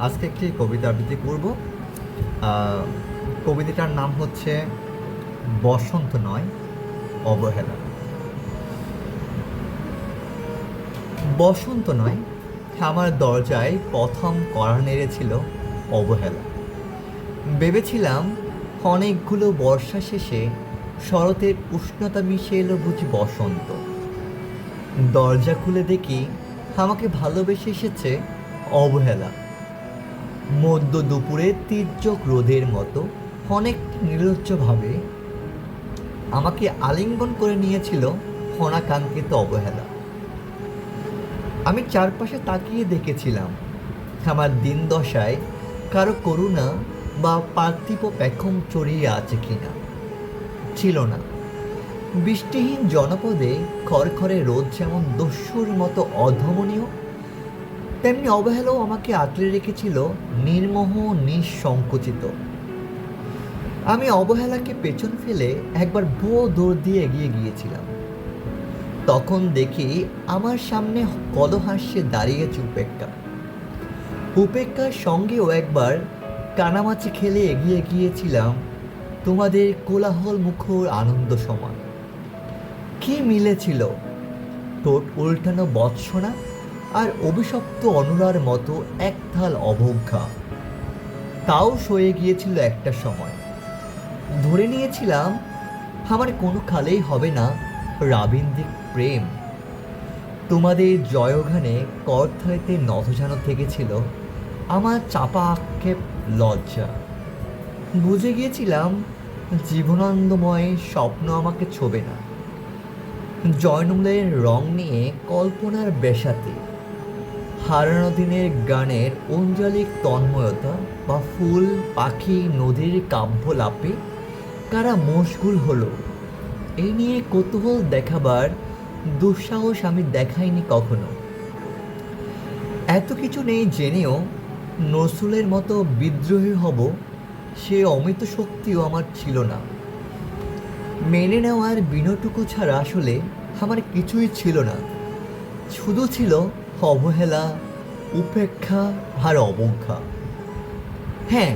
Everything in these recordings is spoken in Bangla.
আজকে একটি কবিতা আবৃত্তি করব। কবিতাটার নাম হচ্ছে বসন্ত নয়, অবহেলা। বসন্ত নয়, আমার দরজায় প্রথম কড়া নেড়েছিল অবহেলা। ভেবেছিলাম অনেকগুলো বর্ষা শেষে শরতের উষ্ণতা মিশে এলো বুঝি বসন্ত। দরজা খুলে দেখি আমাকে ভালোবেসে এসেছে অবহেলা। মধ্য দুপুরে তীর্যক রোদের মতো অনেক নির্লজ্জভাবে আমাকে আলিঙ্গন করে নিয়েছিল অনাকাঙ্ক্ষিত অবহেলা। আমি চারপাশে তাকিয়ে দেখেছিলাম আমার দিন দশায় কারো করুণা বা পার্থিব পেখম চড়িয়ে আছে কিনা। ছিল না। বৃষ্টিহীন জনপদে খড়খড়ে রোদ যেমন দস্যুর মতো অধমনীয়, তেমনি অবহেলাও আমাকে আঁকড়ে রেখেছিল নির্মোহ, নিঃসংকুচিত। আমি অবহেলাকে পেছন ফেলে একবার ভুয়ো দৌড় দিয়ে এগিয়ে গিয়েছিলাম। তখন দেখি আমার সামনে কদহাস্যে দাঁড়িয়েছে উপেক্ষা। উপেক্ষার সঙ্গেও একবার কানামাছি খেলে এগিয়ে গিয়েছিলাম তোমাদের কোলাহল মুখর আনন্দ সমান। কি মিলেছিল ঠোঁট উল্টানো বৎসনা আর অভিশপ্ত অনুরার মতো একথাল অবজ্ঞা। তাও সয়ে গিয়েছিল একটা সময়। ধরে নিয়েছিলাম আমার কোনো কালেই হবে না রাবীন্দ্রিক প্রেম। তোমাদের জয়গানে করথাইতে নতজানো থেকেছিল আমার চাপা আক্ষেপ, লজ্জা। বুঝে গিয়েছিলাম জীবনানন্দময় স্বপ্ন আমাকে ছোবে না। জয়নুলের রং নিয়ে কল্পনার বেশাতে হারানো দিনের গানের অঞ্জলিক তন্ময়তা বা ফুল, পাখি, নদীর কাব্য লাপে কারা মশগুল হলো, এই নিয়ে কৌতূহল দেখাবার দুঃসাহস আমি দেখাইনি কখনো। এত কিছু নেই জেনেও নজরুলের মতো বিদ্রোহী হব সে অমিত শক্তিও আমার ছিল না। মেনে নেওয়ার বিনয়টুকু ছাড়া আসলে আমার কিছুই ছিল না। শুধু ছিল অবহেলা, উপেক্ষা আর অবজ্ঞা। হ্যাঁ,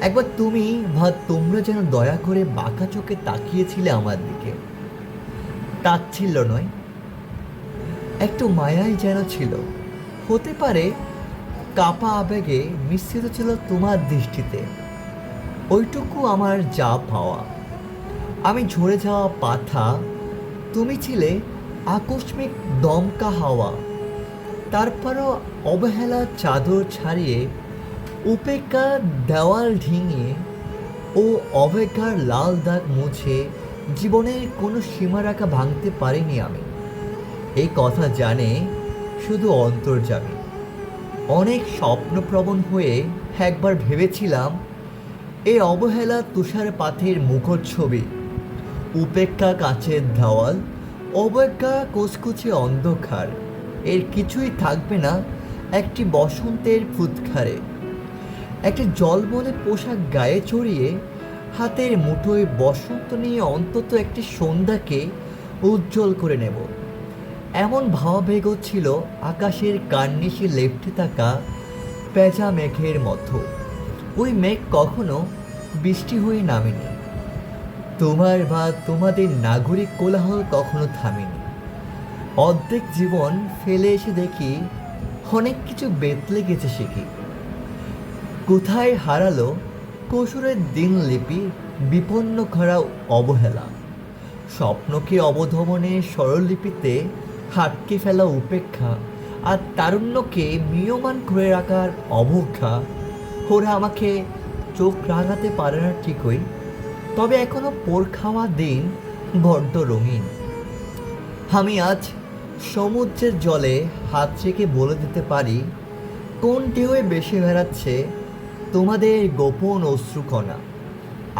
একবার তুমি বা তোমরা যেন দয়া করে বাঁকা চোখে তাকিয়েছিলে আমার দিকে। তাচ্ছিল্য নয়, একটু মায়াই যেন ছিল। হতে পারে কাপা আবেগে মিশ্রিত ছিল তোমার দৃষ্টিতে। ওইটুকু আমার যা পাওয়া। আমি ঝরে যাওয়া পাথা, তুমি ছিলে আকস্মিক দমকা হাওয়া। তারপরও অবহেলার চাদর ছাড়িয়ে, উপেক্ষার দেওয়াল ঢিঙিয়ে ও অবজ্ঞার লাল দাগ মুছে জীবনের কোনো সীমারেখা ভাঙতে পারিনি আমি। এই কথা জানে শুধু অন্তর্যামী। অনেক স্বপ্নপ্রবণ হয়ে একবার ভেবেছিলাম এই অবহেলা তুষারপাতের মুখর ছবি, উপেক্ষা কাচের দেওয়াল, অবজ্ঞা কুচকুচে অন্ধকার। এর কিছুই থাকবে না একটি বসন্তের ফুৎকারে। একটি জলমলে পোশাক গায়ে চড়িয়ে হাতের মুঠোয় বসন্ত নিয়ে অন্তত একটি সন্ধ্যাকে উজ্জ্বল করে নেব, এমন ভাবাবেগ ছিল আকাশের কার্নিশে লেপ্টে থাকা পেঁচা মেঘের মতো। ওই মেঘ কখনো বৃষ্টি হয়ে নামেনি। তোমার বা তোমাদের নাগরিক কোলাহল কখনো থামেনি। অর্ধেক জীবন ফেলে এসে দেখি অনেক কিছু বেতলে গেছে শিখি। কোথায় হারালো কৈশোরের দিনলিপি, বিপন্ন করা অবহেলা। স্বপ্নকে অবধমনের স্বরলিপিতে হাটকে ফেলা উপেক্ষা, আর তারুণ্যকে ম্রিয়মাণ করে রাখার অবজ্ঞা। ওরা আমাকে চোখ রাঙাতে পারে না ঠিকই, তবে এখনো পোড় খাওয়া দিন বড্ড রঙিন। আমি আজ সমুদ্রের জলে হাত রেখে বলে দিতে পারি কোন ঢেউয়ে বেশি বেড়াচ্ছে তোমাদের গোপন অশ্রুকণা।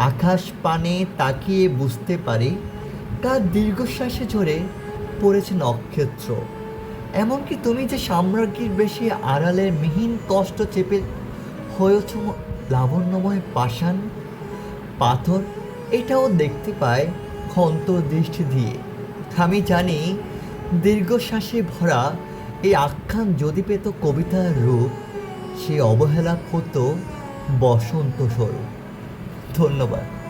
আকাশ পানে তাকিয়ে বুঝতে পারি কার দীর্ঘশ্বাসে ঝরে পড়েছে নক্ষত্র। এমনকি তুমি যে সাম্রাজ্ঞীর বেশি আড়ালের মিহিন কষ্ট চেপে হয়েছ লাবণ্যময় পাষাণ পাথর, এটাও দেখতে পায় অন্তর্দৃষ্টি দিয়ে। আমি জানি দীর্ঘশ্বাসে ভরা এই আখ্যান যদি পেত কবিতার রূপ, সে অবহেলা হতো বসন্ত স্বরূপ। ধন্যবাদ।